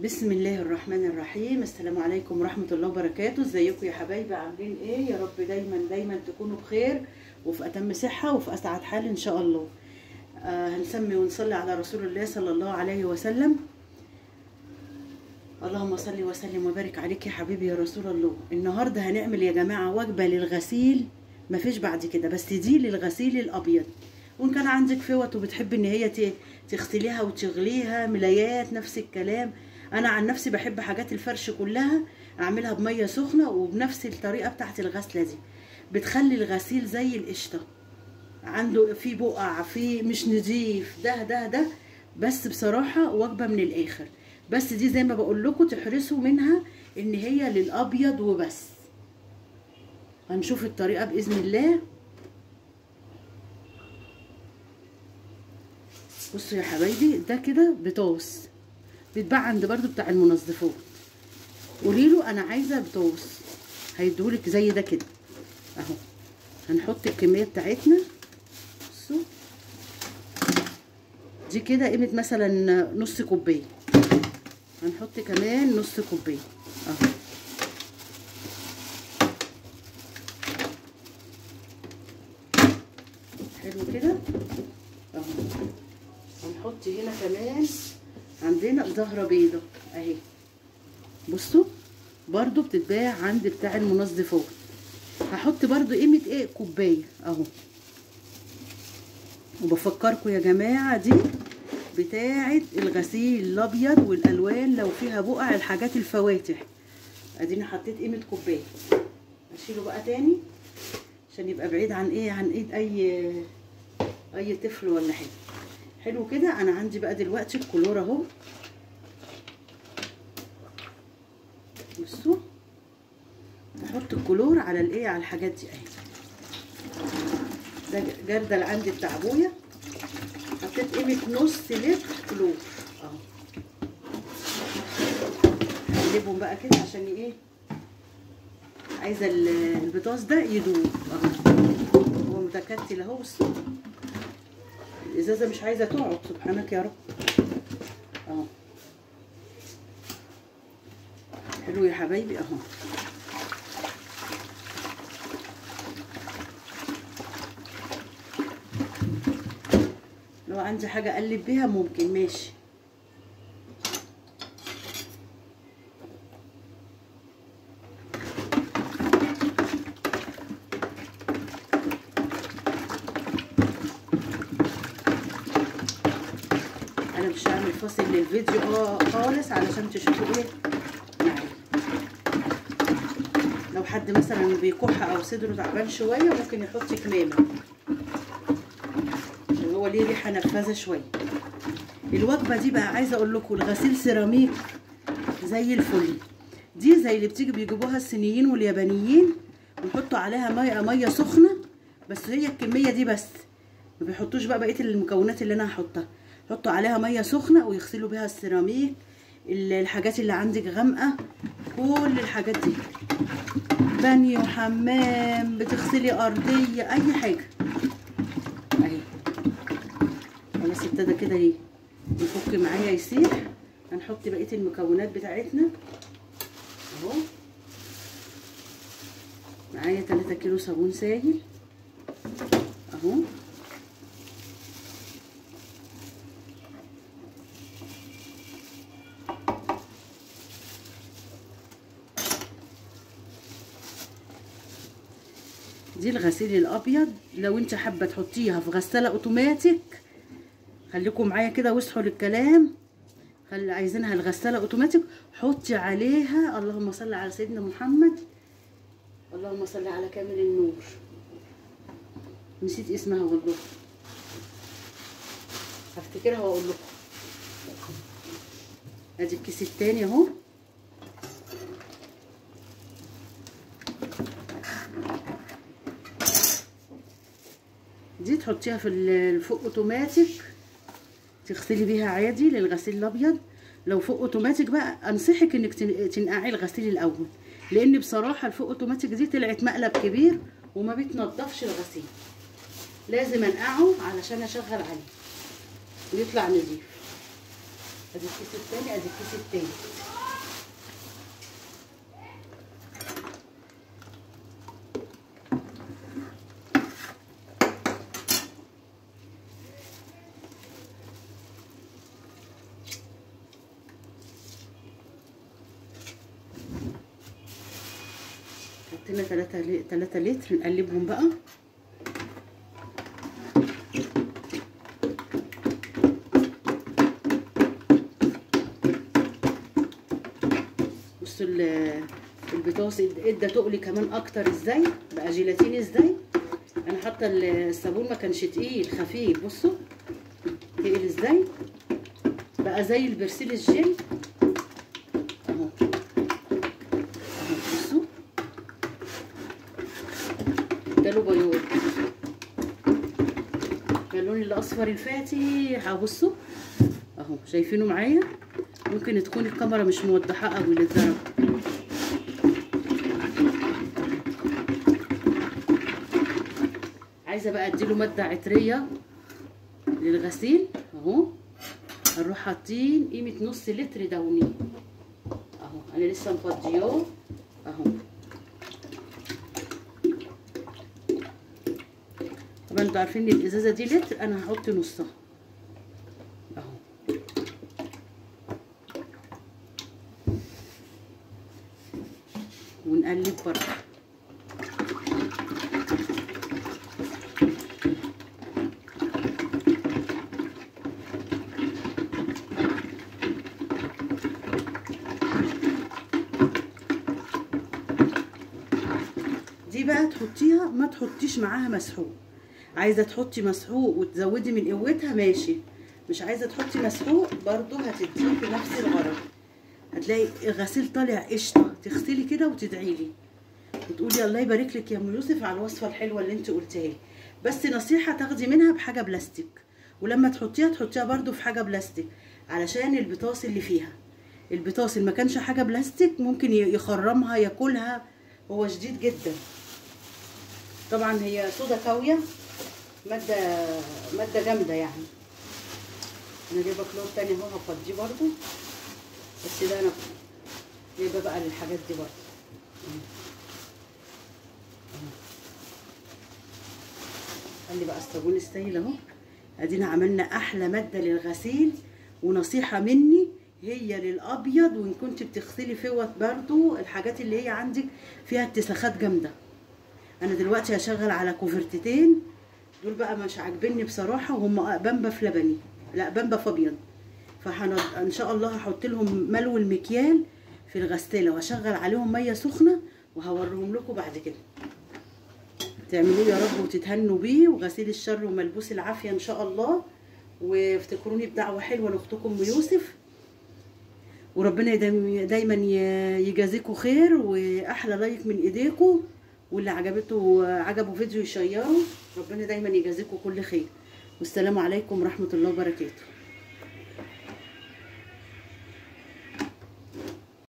بسم الله الرحمن الرحيم. السلام عليكم ورحمة الله وبركاته. ازيكم يا حبايبي؟ عاملين ايه؟ يا رب دايما تكونوا بخير وفي اتم صحة وفي اسعد حال ان شاء الله. هنسمي ونصلي على رسول الله صلى الله عليه وسلم. اللهم صل وسلم وبارك عليك يا حبيبي يا رسول الله. النهارده هنعمل يا جماعة وجبة للغسيل مفيش بعد كده، بس دي للغسيل الابيض. وان كان عندك فوط وبتحب ان هي تغسليها وتغليها، ملايات نفس الكلام. انا عن نفسي بحب حاجات الفرش كلها اعملها بميه سخنه وبنفس الطريقه بتاعت الغسله دي، بتخلي الغسيل زي القشطه. عنده في بقع، في مش نضيف، ده بس بصراحه وجبه من الاخر. بس دي زي ما بقول لكم تحرصوا منها ان هي للابيض وبس. هنشوف الطريقه باذن الله. بصوا يا حبايبي، ده كده بطاس بيتباع عند برضو بتاع المنظفات. قولي له انا عايزه بطاس، هيديهولك زي ده كده اهو. هنحط الكميه بتاعتنا. بصوا دي كده قيمه مثلا نص كوبايه، هنحط كمان نص كوبايه اهو. حلو كده اهو. هنحط هنا كمان عندنا زهره بيضه اهي. بصوا برضو بتتباع عند بتاع المنظفات. هحط برضو قيمه ايه كوبايه اهو. وبفكركم يا جماعه دي بتاعه الغسيل الابيض والالوان، لو فيها بقع الحاجات الفواتح. اديني حطيت قيمه كوبايه. اشيله بقى تاني عشان يبقى بعيد عن ايه، عن ايد اي طفل ولا حاجه. حلو كده. انا عندي بقى دلوقتي الكلور اهو. بصوا احط الكلور على الايه، على الحاجات دي اهي. ده جردل عندي بتاع ابويا، حطيت قيمه نص لتر كلور اهو. هقلبهم بقى كده عشان ايه، عايزه البطاطس ده يدوب اهو. هو متكتل اهو. بصوا الازازه مش عايزه تقعد، سبحانك يا رب اهو. حلو يا حبايبي اهو. لو عندي حاجه اقلب بيها ممكن ماشي. انا مش هعمل فاصل للفيديو خالص علشان تشوفوا ايه يعني. لو حد مثلا بيكح او صدره تعبان شويه ممكن يحط كمامه عشان هو ليه ريحه نفاذه شويه. الوجبه دي بقى عايزه اقول لكم الغسيل سيراميك زي الفل. دي زي اللي بيجيبوها الصينيين واليابانيين ويحطوا عليها ميه سخنه، بس هي الكميه دي بس، ما بيحطوش بقى بقيه المكونات اللي انا هحطها. حطوا عليها ميه سخنه ويغسلوا بيها السيراميك، الحاجات اللي عندك غامقه، كل الحاجات دي، بانيو، حمام، بتغسلي ارضيه، اي حاجه اهي. خلاص ابتدى كده يفك معايا يسيح. هنحط بقيه المكونات بتاعتنا اهو. معايا 3 كيلو صابون سائل اهو. دي الغسيل الابيض. لو انت حابه تحطيها في غساله اوتوماتيك خليكم معايا كده واصحوا للكلام. عايزينها الغساله اوتوماتيك حطي عليها اللهم صل على سيدنا محمد، اللهم صل على كامل النور، نسيت اسمها والله، هفتكرها واقول لكم. ادي الكيس التاني اهو. دي تحطيها في الفوق اوتوماتيك تغسلي بيها عادي للغسيل الابيض. لو فوق اوتوماتيك بقى انصحك انك تنقعي الغسيل الاول، لان بصراحه الفوق اوتوماتيك دي طلعت مقلب كبير وما بتنضفش الغسيل. لازم انقعه علشان اشغل عليه ويطلع نظيف. ادي الكيس التاني، ادي الكيس التاني. حطينا 3 لتر، نقلبهم بقى. بصوا البطاطس ادى تقلي كمان اكتر ازاي، بقى جيلاتين ازاي. انا حاطه الصابون ما كانش تقيل، خفيف. بصوا تقيل ازاي، بقى زي البرسيل الجيل اهو. بصوا اداله بياض، اللون الاصفر الفاتح اهو. بصوا اهو، شايفينه معايا؟ ممكن تكون الكاميرا مش موضحه قوي للدرجه. عايزه بقى اديله ماده عطريه للغسيل اهو. هنروح حاطين قيمه نص لتر دوني اهو، انا لسه مفضياه اهو. طبعا انتوا عارفين ان الازازه دي لتر، انا هحط نصها اهو. ونقلب برضه. دي بقى تحطيها، ما تحطيش معاها مسحوق. عايزه تحطي مسحوق وتزودي من قوتها ماشي، مش عايزه تحطي مسحوق برضو هتديكي نفس الغرض. هتلاقي الغسيل طالع قشطه، تغسلي كده وتدعي لي وتقولي الله يبارك لك يا ام يوسف على الوصفه الحلوه اللي انت قلتها لي. بس نصيحه، تاخدي منها بحاجه بلاستيك، ولما تحطيها برضو في حاجه بلاستيك، علشان البطاس اللي فيها. البطاس اللي ما كانش حاجه بلاستيك ممكن يخرمها ياكلها، هو شديد جدا. طبعا هي صودا كاويه، ماده جامده يعني. انا جايبه كلور تاني اهو، هفضيه برضو، بس ده انا جايبه بقى للحاجات دي برضو. خلي بقى الصابون السائل اهو. ادينا عملنا احلى ماده للغسيل. ونصيحه مني، هي للابيض، وان كنت بتغسلي فوط برضو الحاجات اللي هي عندك فيها اتساخات جامده. انا دلوقتي هشغل على كوفرتتين دول بقى مش عاجبني بصراحه، وهم بامبا في لبني، لا بامبا في ابيض. ان شاء الله هحط لهم ملو المكيال في الغساله، واشغل عليهم ميه سخنه، وهوريهم لكم بعد كده. تعملوه يا رب وتتهنوا بيه، وغسيل الشر وملبوس العافيه ان شاء الله. وافتكروني بدعوه حلوه لاختكم ام يوسف، وربنا دايما يجازيكم خير، واحلى لايك من ايديكم، واللي عجبه فيديو يشيره. ربنا دايما يجازيكم كل خير، والسلام عليكم ورحمه الله وبركاته.